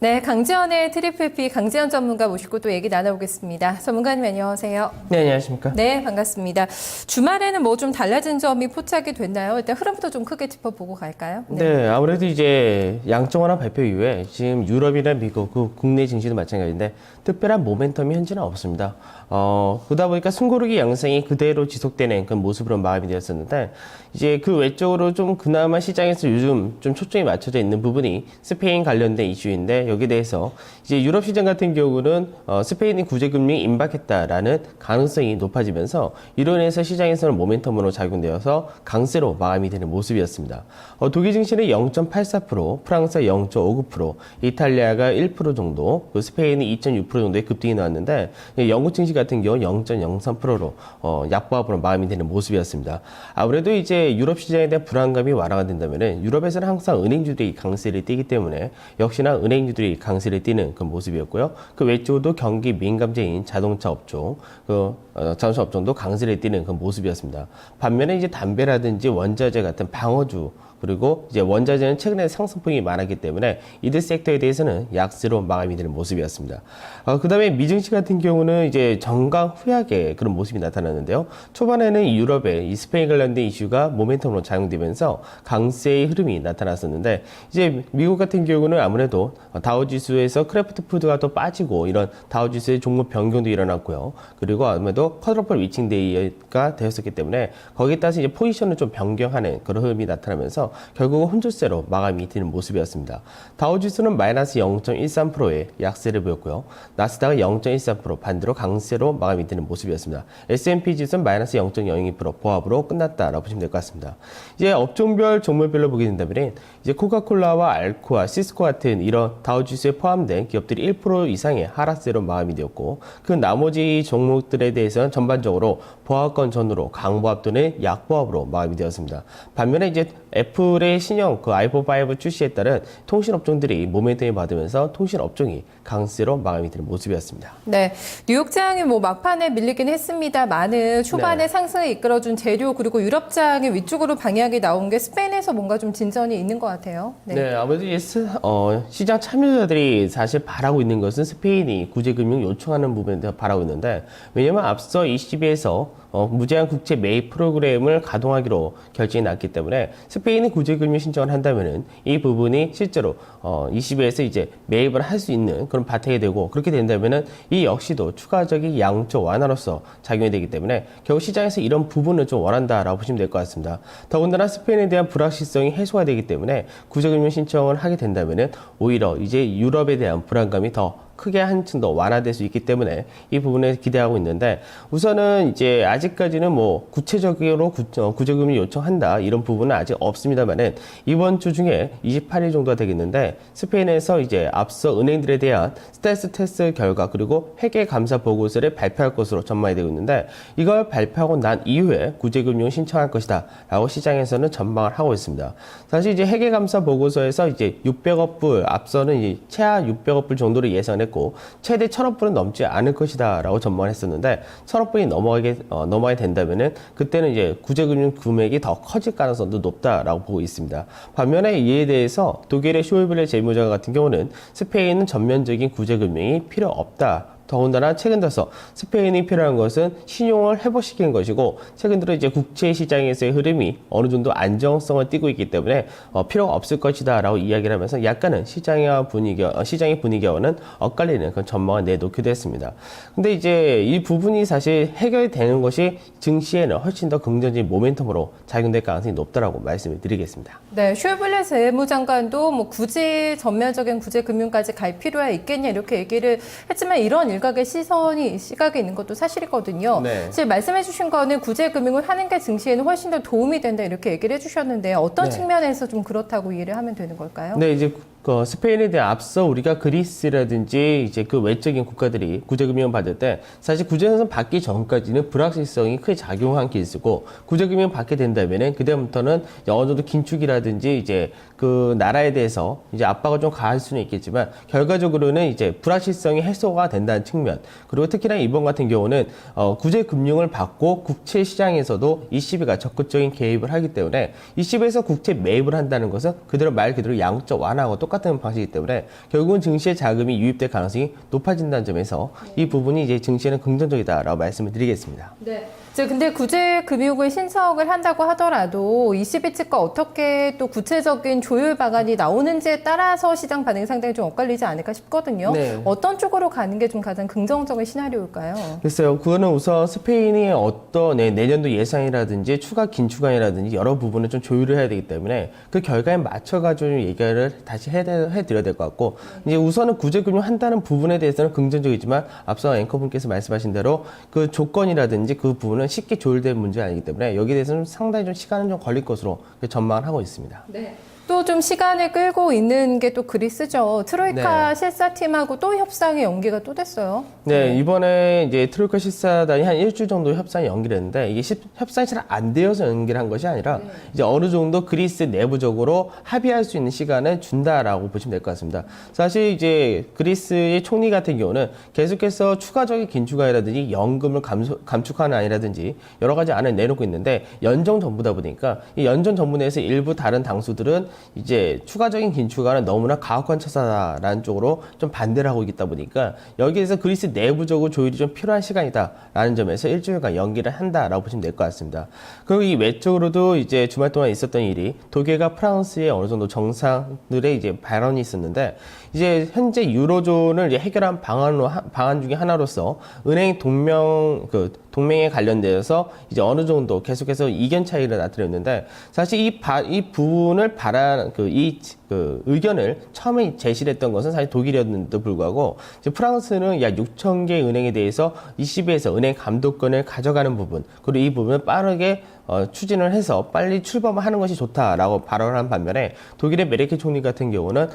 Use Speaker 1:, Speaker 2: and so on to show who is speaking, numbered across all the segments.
Speaker 1: 네, 강지연의 트리플 P 강지연 전문가 모시고 또 얘기 나눠보겠습니다. 전문가님 안녕하세요.
Speaker 2: 네, 안녕하십니까?
Speaker 1: 네, 반갑습니다. 주말에는 뭐 좀 달라진 점이 포착이 됐나요? 일단 흐름부터 좀 크게 짚어보고 갈까요?
Speaker 2: 네, 아무래도 이제 양적 완화 발표 이후에 지금 유럽이나 미국, 국내 증시도 마찬가지인데 특별한 모멘텀이 현재는 없습니다. 그러다 보니까 숨고르기 양상이 그대로 지속되는 그런 모습으로 마감이 되었었는데 이제 그 외적으로 좀 그나마 시장에서 요즘 좀 초점이 맞춰져 있는 부분이 스페인 관련된 이슈인데 여기에 대해서 이제 유럽 시장 같은 경우는 스페인이 구제금리 임박했다라는 가능성이 높아지면서 이로 인해서 시장에서는 모멘텀으로 작용되어서 강세로 마감이 되는 모습이었습니다. 독일 증시는 0.84%, 프랑스가 0.59%, 이탈리아가 1% 정도, 스페인이 2.6% 정도의 급등이 나왔는데 영국 증시 같은 경우 0.03%로 약보합으로 마감이 되는 모습이었습니다. 아무래도 이제 유럽 시장에 대한 불안감이 완화가 된다면은 유럽에서는 항상 은행주들이 강세를 띠기 때문에 역시나 은행주들이 강세를 띠는 그 모습이었고요. 그 외적으로도 경기 민감재인 자동차 업종, 자동차 업종도 강세를 띠는 그 모습이었습니다. 반면에 이제 담배라든지 원자재 같은 방어주 그리고 이제 원자재는 최근에 상승폭이 많았기 때문에 이들 섹터에 대해서는 약세로 마감이 되는 모습이었습니다. 그 다음에 미증시 같은 경우는 이제 정강 후약의 그런 모습이 나타났는데요. 초반에는 유럽의 이 스페인 관련된 이슈가 모멘텀으로 작용되면서 강세의 흐름이 나타났었는데 이제 미국 같은 경우는 아무래도 다우지수에서 크래프트 푸드가 또 빠지고 이런 다우지수의 종목 변경도 일어났고요. 그리고 아무래도 쿼드러플 위칭데이가 되었었기 때문에 거기에 따라서 이제 포지션을 좀 변경하는 그런 흐름이 나타나면서 결국은 혼조세로 마감이 되는 모습이었습니다. 다우지수는 마이너스 0.13%의 약세를 보였고요. 나스닥은 0.13% 반대로 강세로 마감이 되는 모습이었습니다. S&P 지수는 마이너스 0.02% 보합으로 끝났다라고 보시면 될 것 같습니다. 이제 업종별 종목별로 보게 된다면 이제 코카콜라와 알코아, 시스코 같은 이런 다우지수에 포함된 기업들이 1% 이상의 하락세로 마감이 되었고 그 나머지 종목들에 대해서는 전반적으로 보합권 전후로 강보합 또는 약보합으로 마감이 되었습니다. 반면에 이제 애플의 신형 그 아이폰 5 출시에 따른 통신 업종들이 모멘텀을 받으면서 통신 업종이 강세로 마감이 되는 모습이었습니다.
Speaker 1: 네, 뉴욕장이 뭐 막판에 밀리긴 했습니다만은 초반에
Speaker 2: 네.
Speaker 1: 상승을 이끌어준 재료 그리고 유럽장이 위쪽으로 방향이 나온 게 스페인에서 뭔가 좀 진전이 있는 것 같아요.
Speaker 2: 네, 아무래도 시장 참여자들이 사실 바라고 있는 것은 스페인이 구제금융 요청하는 부분에 대해서 바라고 있는데 왜냐하면 앞서 ECB에서 무제한 국채 매입 프로그램을 가동하기로 결정이 났기 때문에 스페인이 구제금융 신청을 한다면은 이 부분이 실제로 ECB에서 이제 매입을 할 수 있는 그런 바탕이 되고 그렇게 된다면은 이 역시도 추가적인 양적 완화로서 작용이 되기 때문에 결국 시장에서 이런 부분을 좀 원한다라고 보시면 될 것 같습니다. 더군다나 스페인에 대한 불확실성이 해소가 되기 때문에 구제금융 신청을 하게 된다면은 오히려 이제 유럽에 대한 불안감이 더 크게 한층 더 완화될 수 있기 때문에 이 부분에 기대하고 있는데 우선은 이제 아직까지는 뭐 구체적으로 구제금융 요청한다 이런 부분은 아직 없습니다만은 이번 주 중에 28일 정도가 되겠는데 스페인에서 이제 앞서 은행들에 대한 스트레스 테스트 결과 그리고 회계 감사 보고서를 발표할 것으로 전망이 되고 있는데 이걸 발표하고 난 이후에 구제금융 신청할 것이다 라고 시장에서는 전망을 하고 있습니다. 사실 이제 회계 감사 보고서에서 이제 600억 불 앞서는 이제 최하 600억 불 정도를 예상했고 최대 1000억 불은 넘지 않을 것이다 라고 전망을 했었는데 1000억 불이 넘어가게 된다면은 그때는 이제 구제금융 금액이 더 커질 가능성도 높다라고 보고 있습니다. 반면에 이에 대해서 독일의 쇼이블레 재무장 같은 경우는 스페인은 전면적인 구제금융이 필요 없다. 더군다나 최근 들어서 스페인이 필요한 것은 신용을 회복시키는 것이고 최근 들어 이제 국채 시장에서의 흐름이 어느 정도 안정성을 띠고 있기 때문에 필요가 없을 것이다 라고 이야기를 하면서 약간은 시장의 분위기와는 엇갈리는 그런 전망을 내놓기도 했습니다. 근데 이제 이 부분이 사실 해결되는 것이 증시에는 훨씬 더 긍정적인 모멘텀으로 작용될 가능성이 높다라고 말씀을 드리겠습니다.
Speaker 1: 네, 슈블레 재무장관도 뭐 굳이 전면적인 구제 금융까지 갈 필요가 있겠냐 이렇게 얘기를 했지만 이런 일각의 시각이 있는 것도 사실이거든요.
Speaker 2: 네.
Speaker 1: 지금 말씀해주신 거는 구제 금융을 하는 게 증시에는 훨씬 더 도움이 된다 이렇게 얘기를 해주셨는데 어떤
Speaker 2: 네.
Speaker 1: 측면에서 좀 그렇다고 이해를 하면 되는 걸까요?
Speaker 2: 네, 이제 스페인에 대해 앞서 우리가 그리스라든지 이제 그 외적인 국가들이 구제금융 받을 때 사실 구제금융 받기 전까지는 불확실성이 크게 작용한 게 있었고 구제금융 받게 된다면은 그다음부터는 어느 정도 긴축이라든지 이제 그 나라에 대해서 이제 압박을 좀 가할 수는 있겠지만 결과적으로는 이제 불확실성이 해소가 된다는 측면 그리고 특히나 이번 같은 경우는 구제금융을 받고 국채 시장에서도 ECB가 적극적인 개입을 하기 때문에 ECB에서 국채 매입을 한다는 것은 그대로 말 그대로 양적 완화하고 똑같은 똑같은 방식이기 때문에 결국은 증시에 자금이 유입될 가능성이 높아진다는 점에서 이 부분이 이제 증시에는 긍정적이다라고 말씀을 드리겠습니다.
Speaker 1: 네. 근데 구제금융을 신청을 한다고 하더라도 22치가 어떻게 또 구체적인 조율 방안이 나오는지에 따라서 시장 반응이 상당히 좀 엇갈리지 않을까 싶거든요.
Speaker 2: 네.
Speaker 1: 어떤 쪽으로 가는 게 좀 가장 긍정적인 시나리오일까요?
Speaker 2: 글쎄요, 그거는 우선 스페인이 어떤 내년도 예상이라든지 추가 긴축안이라든지 여러 부분을 좀 조율을 해야 되기 때문에 그 결과에 맞춰가지고 좀 얘기를 다시 해드려야 될 것 같고, 이제 우선은 구제금융 한다는 부분에 대해서는 긍정적이지만 앞서 앵커분께서 말씀하신 대로 그 조건이라든지 그 부분은 쉽게 조율된 문제가 아니기 때문에 여기에 대해서는 상당히 좀 시간은 좀 걸릴 것으로 전망을 하고 있습니다.
Speaker 1: 네. 또 좀 시간을 끌고 있는 게 또 그리스죠. 트로이카
Speaker 2: 네.
Speaker 1: 실사팀하고 또 협상이 연기가 또 됐어요.
Speaker 2: 네, 이번에 이제 트로이카 실사단이 한 일주일 정도 협상이 연기를 했는데 이게 협상이 잘 안 되어서 연기를 한 것이 아니라 이제 어느 정도 그리스 내부적으로 합의할 수 있는 시간을 준다라고 보시면 될 것 같습니다. 사실 이제 그리스의 총리 같은 경우는 계속해서 추가적인 긴축안이라든지 연금을 감축하는 안이라든지 여러 가지 안을 내놓고 있는데 연정 정부다 보니까 이 연정 정부 내에서 일부 다른 당수들은 이제 추가적인 긴축안은 너무나 가혹한 처사다라는 쪽으로 좀 반대를 하고 있다 보니까 여기에서 그리스 내부적으로 조율이 좀 필요한 시간이다라는 점에서 일주일간 연기를 한다라고 보시면 될 것 같습니다. 그리고 이 외적으로도 이제 주말 동안 있었던 일이 독일과 프랑스의 어느 정도 정상들의 이제 발언이 있었는데 이제 현재 유로존을 이제 해결한 방안 중에 하나로서 은행 동맹에 관련되어서 이제 어느 정도 계속해서 이견 차이를 나타냈는데 사실 이 부분을 의견을 처음에 제시를 했던 것은 사실 독일이었는데도 불구하고 이제 프랑스는 약 6천 개 은행에 대해서 ECB에서 은행 감독권을 가져가는 부분 그리고 이 부분을 빠르게 추진을 해서 빨리 출범하는 것이 좋다라고 발언한 반면에 독일의 메르켈 총리 같은 경우는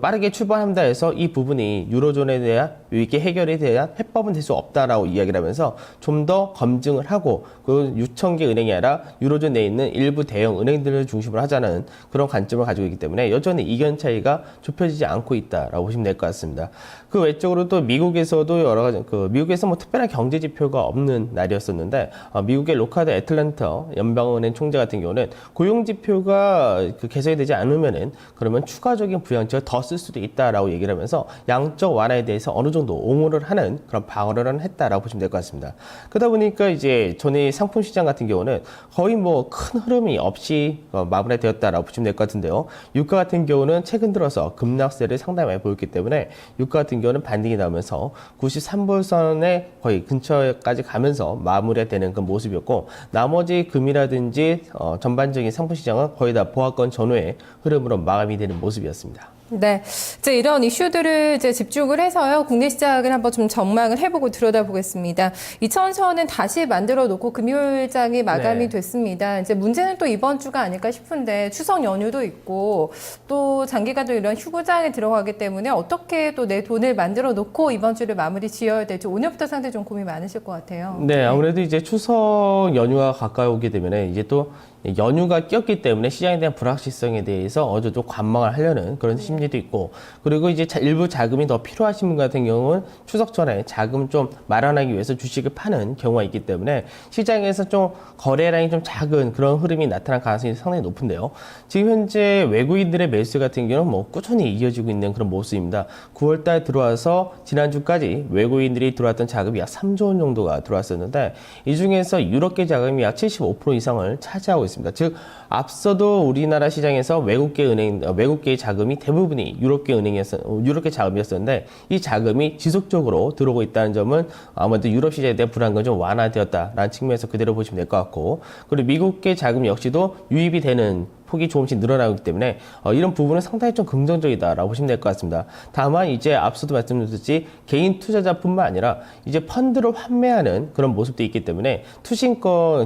Speaker 2: 빠르게 출범한다 해서 이 부분이 유로존에 대한 위기 해결에 대한 해법은 될 수 없다라고 이야기를 하면서 좀 더 검증을 하고 그 6천 개 은행이 아니라 유로존 내에 있는 일부 대형 은행들을 중심으로 하자는 그런 관점을 가지고 있기 때문에 여전히 이견 차이가 좁혀지지 않고 있다라고 보시면 될 것 같습니다. 그 외적으로 또 미국에서도 여러 가지 미국에서 뭐 특별한 경제 지표가 없는 날이었었는데 미국의 로카드 애틀랜타 연방은행 총재 같은 경우는 고용 지표가 개선이 되지 않으면은 그러면 추가적인 부양책을 더 쓸 수도 있다라고 얘기를 하면서 양적 완화에 대해서 어느 정도 옹호를 하는 그런 방어를 했다라고 보시면 될 것 같습니다. 그러다 보니까 이제 전에 상품 시장 같은 경우는 거의 뭐 큰 흐름이 없이 마무리되었다라고 보시면 될 것 같은데요. 유가 같은 경우는 최근 들어서 급락세를 상당히 많이 보였기 때문에 유가 같은 경우는 반등이 나오면서 93불선의 거의 근처까지 가면서 마무리되는 그 모습이었고 나머지 금이라든지 전반적인 상품 시장은 거의 다 보합권 전후의 흐름으로 마감이 되는 모습이었습니다.
Speaker 1: 네. 이제 이런 이슈들을 이제 집중을 해서요. 국내 시장을 한번 좀 전망을 해보고 들여다보겠습니다. 2차원선은 다시 만들어 놓고 금요일장이 마감이
Speaker 2: 네.
Speaker 1: 됐습니다. 이제 문제는 또 이번 주가 아닐까 싶은데 추석 연휴도 있고 또 장기간도 이런 휴구장에 들어가기 때문에 어떻게 또 내 돈을 만들어 놓고 이번 주를 마무리 지어야 될지 오늘부터 상당히 좀 고민이 많으실 것 같아요.
Speaker 2: 네, 아무래도 이제 추석 연휴가 가까이 오게 되면 이제 또 연휴가 꼈기 때문에 시장에 대한 불확실성에 대해서 어느 정도 관망을 하려는 그런 심리도 있고 그리고 이제 일부 자금이 더 필요하신 분 같은 경우는 추석 전에 자금 좀 마련하기 위해서 주식을 파는 경우가 있기 때문에 시장에서 좀 거래량이 좀 작은 그런 흐름이 나타날 가능성이 상당히 높은데요. 지금 현재 외국인들의 매수 같은 경우는 뭐 꾸준히 이어지고 있는 그런 모습입니다. 9월달 들어와서 지난주까지 외국인들이 들어왔던 자금이 약 3조 원 정도가 들어왔었는데 이 중에서 유럽계 자금이 약 75% 이상을 차지하고 있습니다. 즉 앞서도 우리나라 시장에서 외국계 자금이 대부분이 유럽계 자금이었었는데 이 자금이 지속적으로 들어오고 있다는 점은 아무래도 유럽 시장에 대한 불안감이 좀 완화되었다라는 측면에서 그대로 보시면 될 것 같고 그리고 미국계 자금 역시도 유입이 되는 폭이 조금씩 늘어나고 있기 때문에 이런 부분은 상당히 좀 긍정적이다라고 보시면 될 것 같습니다. 다만 이제 앞서도 말씀드렸듯이 개인 투자자뿐만 아니라 이제 펀드를 환매하는 그런 모습도 있기 때문에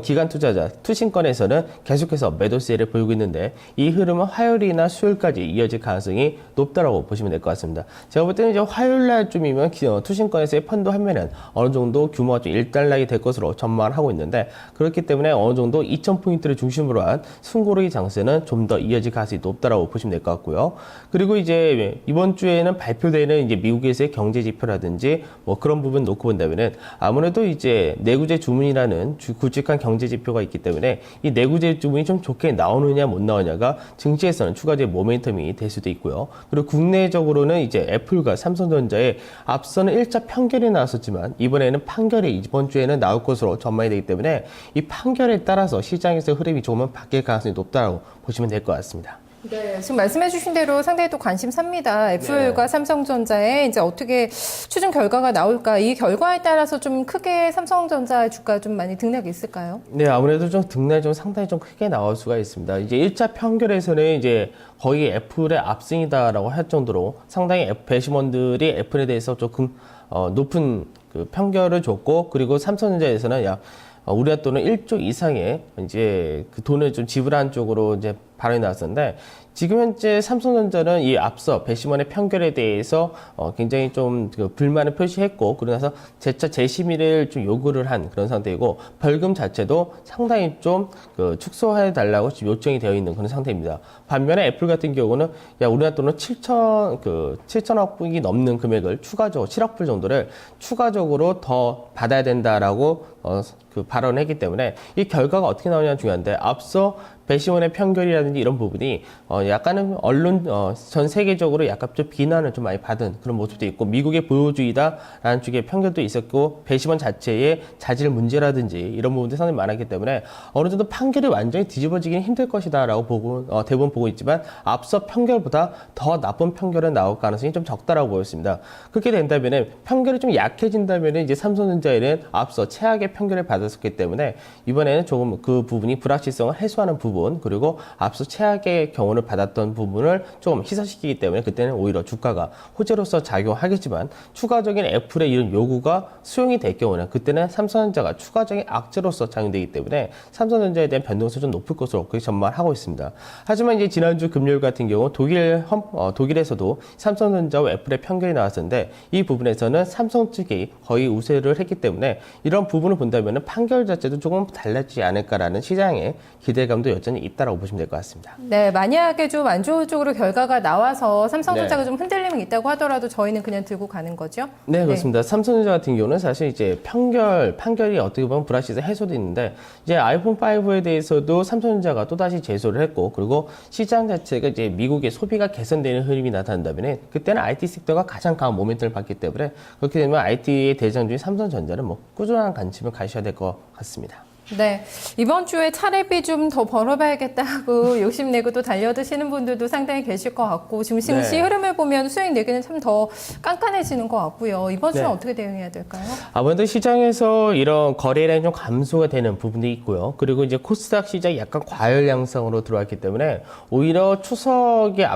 Speaker 2: 기관 투자자, 투신권에서는 계속해서 매도세를 보이고 있는데 이 흐름은 화요일이나 수요일까지 이어질 가능성이 높다라고 보시면 될 것 같습니다. 제가 볼 때는 이제 화요일 날쯤이면 투신권에서의 펀드 환매는 어느 정도 규모가 좀 일단락이 될 것으로 전망을 하고 있는데 그렇기 때문에 어느 정도 2,000포인트를 중심으로 한 숨고르기 장세는 상승세는 좀 더 이어질 가능성이 높다라고 보시면 될 것 같고요. 그리고 이제 이번 주에는 발표되는 이제 미국에서의 경제 지표라든지 뭐 그런 부분 놓고 본다면은 아무래도 이제 내구재 주문이라는 굵직한 경제 지표가 있기 때문에 이 내구재 주문이 좀 좋게 나오느냐 못 나오냐가 증시에서는 추가적인 모멘텀이 될 수도 있고요. 그리고 국내적으로는 이제 애플과 삼성전자의 앞서는 1차 판결이 나왔었지만 이번에는 판결이 이번 주에는 나올 것으로 전망이 되기 때문에 이 판결에 따라서 시장에서 흐름이 조금은 바뀔 가능성이 높다고 보시면 될 것 같습니다.
Speaker 1: 네, 지금 말씀해주신 대로 상당히 또 관심사입니다. 애플과 삼성전자의 이제 어떻게 추정 결과가 나올까? 이 결과에 따라서 좀 크게 삼성전자 주가 좀 많이 등락이 있을까요?
Speaker 2: 네, 아무래도 좀 등락이 좀 상당히 좀 크게 나올 수가 있습니다. 이제 1차 판결에서는 이제 거의 애플의 압승이다라고 할 정도로 상당히 배심원들이 애플에 대해서 조금 높은 그 판결을 줬고, 그리고 삼성전자에서는 우리가 또는 1조 이상의 이제 그 돈을 좀 지불한 쪽으로 이제 발언이 나왔었는데, 지금 현재 삼성전자는 이 앞서 배심원의 판결에 대해서 굉장히 좀 그 불만을 표시했고, 그러고 나서 재차 재심의를 좀 요구를 한 그런 상태이고, 벌금 자체도 상당히 좀 그 축소해 달라고 요청이 되어 있는 그런 상태입니다. 반면에 애플 같은 경우는 우리나라 돈은 7천억 불이 넘는 금액을 추가적으로 7억 불 정도를 추가적으로 더 받아야 된다라고 그 발언을 했기 때문에 이 결과가 어떻게 나오냐가 중요한데, 앞서 배심원의 판결이라든지 이런 부분이 약간은 언론 전 세계적으로 약간 좀 비난을 좀 많이 받은 그런 모습도 있고, 미국의 보호주의다라는 쪽의 편견도 있었고, 배심원 자체의 자질 문제라든지 이런 부분들이 상당히 많았기 때문에 어느 정도 판결이 완전히 뒤집어지기는 힘들 것이다라고 보고 대부분 보고 있지만, 앞서 판결보다 더 나쁜 판결은 나올 가능성이 좀 적다라고 보였습니다. 그렇게 된다면은 판결이 좀 약해진다면은 이제 삼성전자에는 앞서 최악의 판결을 받았었기 때문에 이번에는 조금 그 부분이 불확실성을 해소하는 부분, 그리고 앞서 최악의 경우를 받았던 부분을 좀 희소시키기 때문에 그때는 오히려 주가가 호재로서 작용하겠지만, 추가적인 애플의 이런 요구가 수용이 될 경우는 그때는 삼성전자가 추가적인 악재로서 작용되기 때문에 삼성전자에 대한 변동성이 좀 높을 것으로 그렇게 전망을 하고 있습니다. 하지만 이제 지난주 금요일 같은 경우 독일에서도 삼성전자와 애플의 판결이 나왔었는데, 이 부분에서는 삼성 측이 거의 우세를 했기 때문에 이런 부분을 본다면 판결 자체도 조금 달라지지 않을까라는 시장의 기대감도 여전히 있다라고 보시면 될 것 같습니다.
Speaker 1: 네, 만약에 좀 안 좋은 쪽으로 결과가 나와서 삼성전자가
Speaker 2: 네.
Speaker 1: 좀 흔들림이 있다고 하더라도 저희는 그냥 들고 가는 거죠?
Speaker 2: 네, 그렇습니다. 삼성전자 같은 경우는 사실 이제 판결이 어떻게 보면 불확실해서 해소도 있는데, 이제 아이폰 5에 대해서도 삼성전자가 또다시 제소를 했고, 그리고 시장 자체가 이제 미국의 소비가 개선되는 흐름이 나타난다면 그때는 IT 섹터가 가장 강한 모멘텀을 받기 때문에, 그렇게 되면 IT의 대장주인 삼성전자는 뭐 꾸준한 관심을 가셔야 될 것 같습니다.
Speaker 1: 네, 이번 주에 차례비 좀 더 벌어봐야겠다 하고 욕심내고 또 달려드시는 분들도 상당히 계실 것 같고, 지금 증시 흐름을 보면 수익 내기는 참 더 깐깐해지는 것 같고요. 이번 주는 어떻게 대응해야 될까요? 아무래도
Speaker 2: 시장에서 이런 거래량이 좀 감소가 되는 부분이 있고요. 그리고 이제 코스닥 시장이 약간 과열 양상으로 들어왔기 때문에 오히려 추석이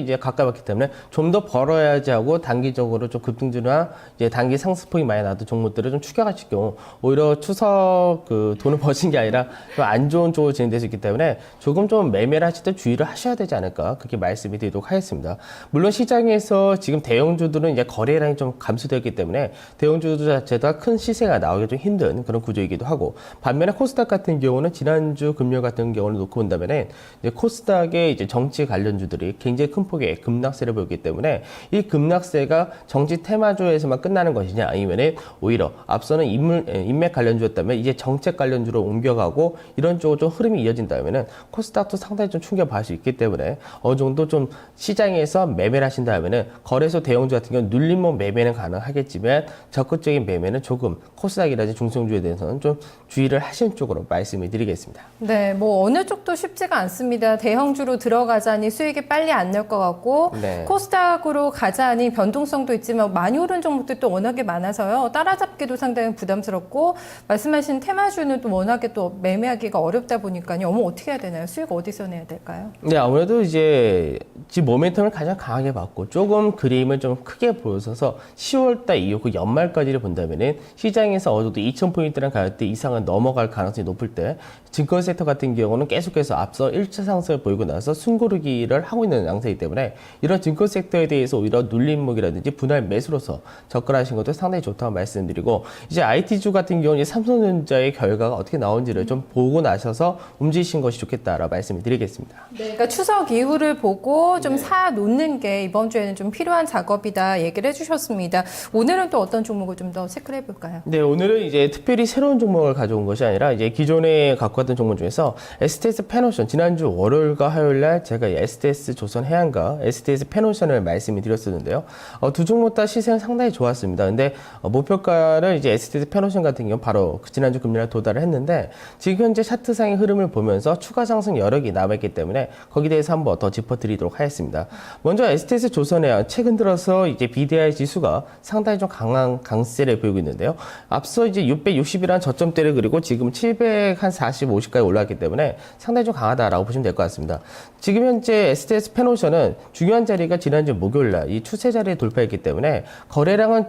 Speaker 2: 이제 가까웠기 때문에 좀 더 벌어야지 하고 단기적으로 좀 급등주나 이제 단기 상승폭이 많이 나던 종목들을 좀 추격하실 경우 오히려 추석 그 돈을 버신 게 아니라 좀 안 좋은 쪽으로 진행될 수 있기 때문에 조금 좀 매매를 하실 때 주의를 하셔야 되지 않을까, 그렇게 말씀이 드리도록 하겠습니다. 물론 시장에서 지금 대형주들은 이제 거래량이 좀 감소되었기 때문에 대형주들 자체가 큰 시세가 나오기 좀 힘든 그런 구조이기도 하고, 반면에 코스닥 같은 경우는 지난주 금요일 같은 경우를 놓고 본다면은 이제 코스닥의 이제 정치 관련주들이 굉장히 큰 폭의 급락세를 보였기 때문에 이 급락세가 정치 테마주에서만 끝나는 것이냐, 아니면은 오히려 앞서는 인맥 관련주였다면 이제 정책 관련주로 옮겨가고 이런 쪽으로 좀 흐름이 이어진다면은 코스닥도 상당히 좀 충격받을 수 있기 때문에 어느 정도 좀 시장에서 매매를 하신다면은 거래소 대형주 같은 경우는 눌림목 매매는 가능하겠지만 적극적인 매매는 조금 코스닥이라든지 중소형주에 대해서는 좀 주의를 하시는 쪽으로 말씀을 드리겠습니다.
Speaker 1: 네, 뭐 어느 쪽도 쉽지가 않습니다. 대형주로 들어가자니 수익이 빨리 안 날 것 같고,
Speaker 2: 네.
Speaker 1: 코스닥으로 가자니 변동성도 있지만 많이 오른 종목들도 워낙에 많아서요. 따라잡기도 상당히 부담스럽고, 말씀하신 테마주는 또 워낙에 또 매매하기가 어렵다 보니까요. 어떻게 해야 되나요? 수익 어디서 내야 될까요?
Speaker 2: 네, 아무래도 이제 지금 모멘텀을 가장 강하게 받고 조금 그림을 좀 크게 보여서 10월달 이후 그 연말까지를 본다면은 시장에서 어느 정도 2,000포인트랑 가격대 이상은 넘어갈 가능성이 높을 때, 증권 섹터 같은 경우는 계속해서 앞서 1차 상승을 보이고 나서 숨고르기를 하고 있는 양상이기 때문에 이런 증권 섹터에 대해서 오히려 눌림목이라든지 분할 매수로서 접근하신 것도 상당히 좋다고 말씀드리고, 이제 IT주 같은 경우는 삼성전자의 결과가 어떻게 나온지를 좀 보고 나셔서 움직이신 것이 좋겠다라고 말씀을 드리겠습니다.
Speaker 1: 네, 그러니까 추석 이후를 보고 좀 사 놓는 게 이번 주에는 좀 필요한 작업이다 얘기를 해주셨습니다. 오늘은 또 어떤 종목을 좀 더 체크를 해볼까요?
Speaker 2: 네, 오늘은 이제 특별히 새로운 종목을 가져온 것이 아니라 이제 기존에 갖고 왔던 종목 중에서 STS 페노션, 지난주 월요일과 화요일날 제가 STS 조선해양과 STS 페노션을 말씀을 드렸었는데요. 두 종목 다 시세는 상당히 좋았습니다. 근데 목표가를 이제 STS 페노션 같은 경우 바로 지난주 금리를 도달을 했는데 지금 현재 차트상의 흐름을 보면서 추가 상승 여력이 남아있기 때문에 거기에 대해서 한번 더 짚어드리도록 하겠습니다. 먼저 STS 조선해양 최근 들어서 이제 BDI 지수가 상당히 좀 강한 강세를 보이고 있는데요. 앞서 이제 660이라는 저점대를 그리고 지금 740, 50까지 올라왔기 때문에 상당히 좀 강하다라고 보시면 될 것 같습니다. 지금 현재 STS 페노션은 중요한 자리가 지난주 목요일날 이 추세 자리에 돌파했기 때문에 거래량은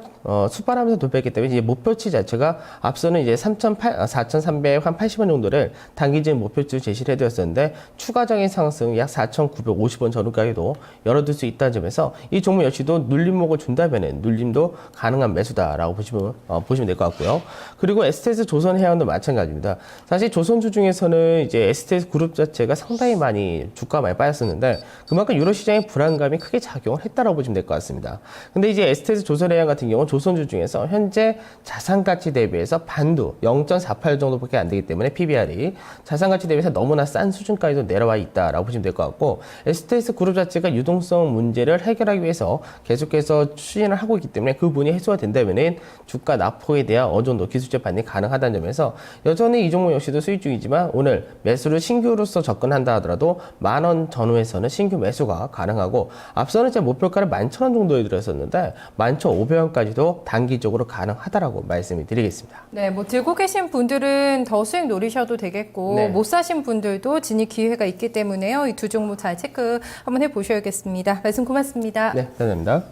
Speaker 2: 수발하면서 돌파했기 때문에 이제 목표치 자체가 앞서는 이제 4,380원 정도를 단기적인 목표치 제시를 해드렸었는데 추가적인 상승 약 4,950원 전후까지도 열어둘 수 있다는 점에서 이 종목 역시도 눌림목을 준다면은 눌림도 가능한 매수다라고 보시면 될 것 같고요. 그리고 STS 조선해양도 마찬가지입니다. 사실 조선주 중에서는 이제 STS 그룹 자체가 상당히 많이 주가가 많이 빠졌었는데 그만큼 유로 시장의 불안감이 크게 작용을 했다라고 보시면 될 것 같습니다. 근데 이제 STS 조선해양 같은 경우는 조선주 중에서 현재 자산 가치 대비해서 반도 0.48 정도밖에 안 되기 때문에 PBR이 자산 가치 대비해서 너무나 싼 수준까지도 내려와 있다라고 보시면 될 것 같고 STS 그룹 자체가 유동성 문제를 해결하기 위해서 계속해서 추진을 하고 있기 때문에 그 부분이 해소가 된다면은 주가 낙폭에 대한 어느 정도 기술적 반등이 가능하다는 점에서 여전히 이 종목 역시도 수익 중이지만 오늘 매수를 신규로서 접근한다 하더라도 10,000원 전후에서는 신규 매수가 가능하고 앞서는 제 목표가를 11,000원 정도에 들었었는데 11,500원까지도 단기적으로 가능하다라고 말씀을 드리겠습니다.
Speaker 1: 네, 뭐 들고 계신 분들은 더 수익 노리셔도 되겠고
Speaker 2: 네.
Speaker 1: 못 사신 분들도 진입 기회가 있기 때문에요. 이 두 종목 잘 체크 한번 해보셔야겠습니다. 말씀 고맙습니다.
Speaker 2: 네, 감사합니다.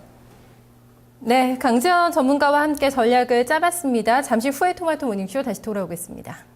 Speaker 1: 네, 강지원 전문가와 함께 전략을 짜봤습니다. 잠시 후에 토마토 모닝쇼 다시 돌아오겠습니다.